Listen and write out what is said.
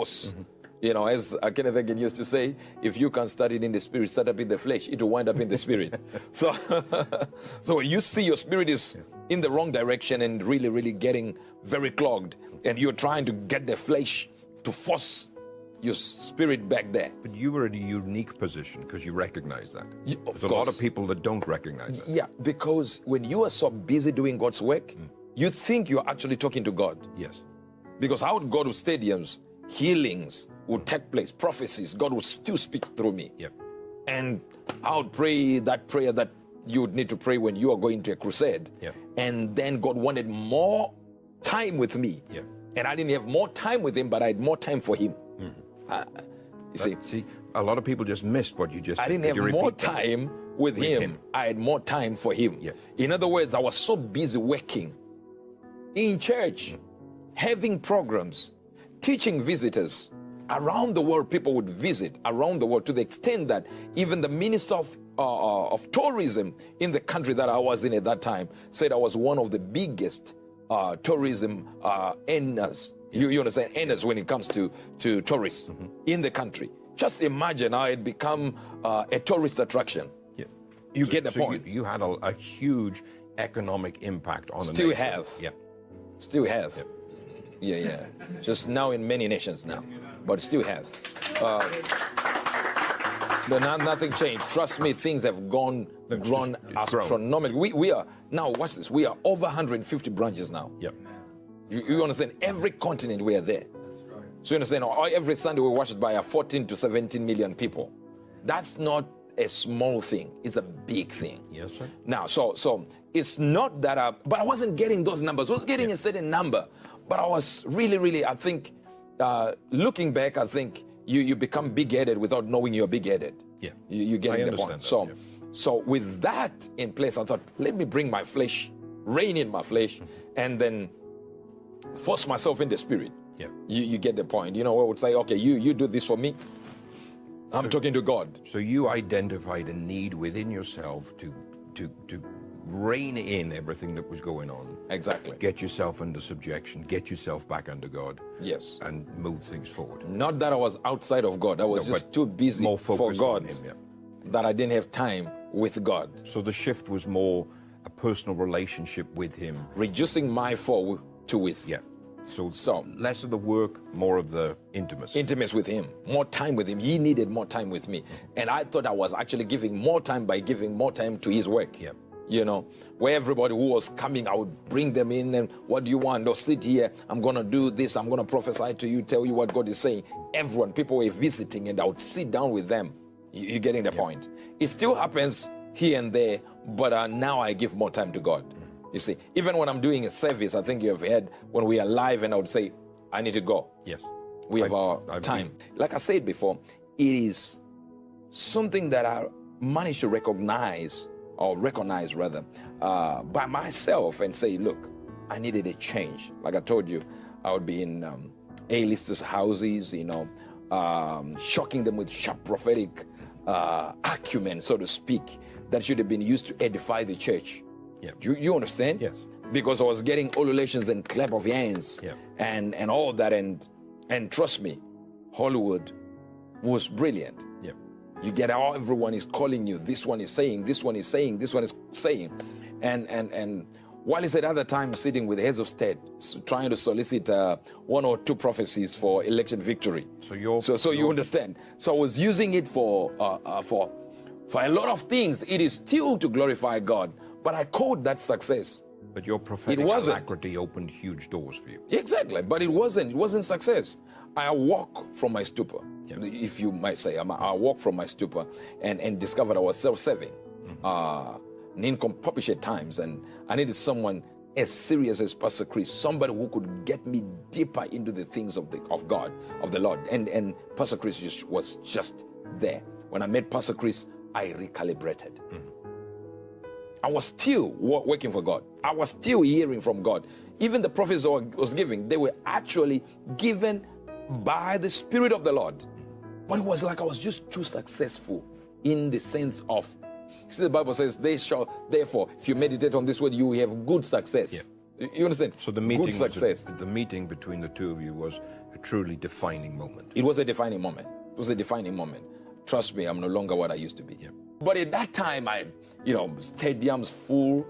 force. You know, as Kenneth Hagin used to say, if you can't start it in the spirit, start up in the flesh, it will wind up in the spirit. So, so when you see your spirit is in the wrong direction and really, really getting very clogged, and you're trying to get the flesh to force your spirit back there. But you were in a unique position because you recognize that. There's a lot of people that don't recognize that. Yeah, because when you are so busy doing God's work, you think you're actually talking to God. Yes. Because I would go to stadiums, healings would take place, prophecies, God would still speak through me. Yep. And I would pray that prayer that you would need to pray when you are going to a crusade. Yep. And then God wanted more time with me. Yep. And I didn't have more time with him, but I had more time for him. You see, a lot of people just missed what you just said. I didn't have more time with him. I had more time for him. Yeah. In other words, I was so busy working in church, having programs, teaching visitors. Around the world, people would visit around the world, to the extent that even the minister of tourism in the country that I was in at that time said I was one of the biggest tourism earners. You understand? Earners when it comes to tourists in the country. Just imagine I had become a tourist attraction. Yeah. You get the point. You had a huge economic impact on the Still nation. have. Yeah. Still have. Yeah. Just now in many nations now, but still have. But nothing changed. Trust me, things have grown astronomically. We are now. Watch this. We are over 150 branches now. Yep. You understand? Every continent we are there. That's right. So you understand? Every Sunday we're watched by 14 to 17 million people. That's not a small thing. It's a big thing. Yes, sir. Now, so it's not that but I wasn't getting those numbers. I was getting a certain number, but I was really, I think, looking back, I think you become big-headed without knowing you're big-headed. Yeah. You get the point. That, so with that in place, I thought, let me bring my flesh, reign in my flesh, and then force myself in the spirit. Yeah. You get the point. You know, I would say, okay, you do this for me. I'm talking to God. So you identified a need within yourself to rein in everything that was going on. Exactly. Get yourself under subjection, get yourself back under God. Yes. And move things forward. Not that I was outside of God. I was just too busy for God that I didn't have time with God. So the shift was more a personal relationship with him. Reducing my fall to with. Yeah. So less of the work, more of the intimacy. Intimacy with him, more time with him. He needed more time with me. And I thought I was actually giving more time by giving more time to his work. Yeah. You know, where everybody who was coming, I would bring them in and what do you want? No, sit here. I'm going to do this. I'm going to prophesy to you, tell you what God is saying. Everyone, people were visiting and I would sit down with them. You're getting the point. It still happens here and there, but now I give more time to God. You see, even when I'm doing a service, I think you have heard when we are live and I would say, I need to go. Yes. We have our time. Like I said before, it is something that I managed to recognize by myself and say, look, I needed a change. Like I told you, I would be in A-listers' houses, you know, shocking them with sharp prophetic acumen, so to speak, that should have been used to edify the church. Yeah. You understand? Yes. Because I was getting ululations and clap of hands and all that. And trust me, Hollywood was brilliant. Yeah. You get how everyone is calling you. This one is saying, this one is saying, this one is saying. And while he's at other times sitting with heads of state, trying to solicit 1 or 2 prophecies for election victory. So you understand. So I was using it for a lot of things. It is still to glorify God, but I called that success. But your prophetic alacrity opened huge doors for you. Exactly, but it wasn't success. I walk from my stupor, if you might say. I walk from my stupor and discovered I was self-serving, incompetent at times, and I needed someone as serious as Pastor Chris, somebody who could get me deeper into the things of God, of the Lord. And Pastor Chris was just there. When I met Pastor Chris, I recalibrated. I was still working for God. I was still hearing from God. Even the prophets I was giving, they were actually given by the Spirit of the Lord. But it was like I was just too successful in the sense of, see, the Bible says, they shall, therefore, if you meditate on this word, you will have good success. You understand? So the meeting, good success. the meeting between the two of you was a truly defining moment. It was a defining moment. It was a defining moment. Trust me, I'm no longer what I used to be. Yeah. But at that time, stadiums full,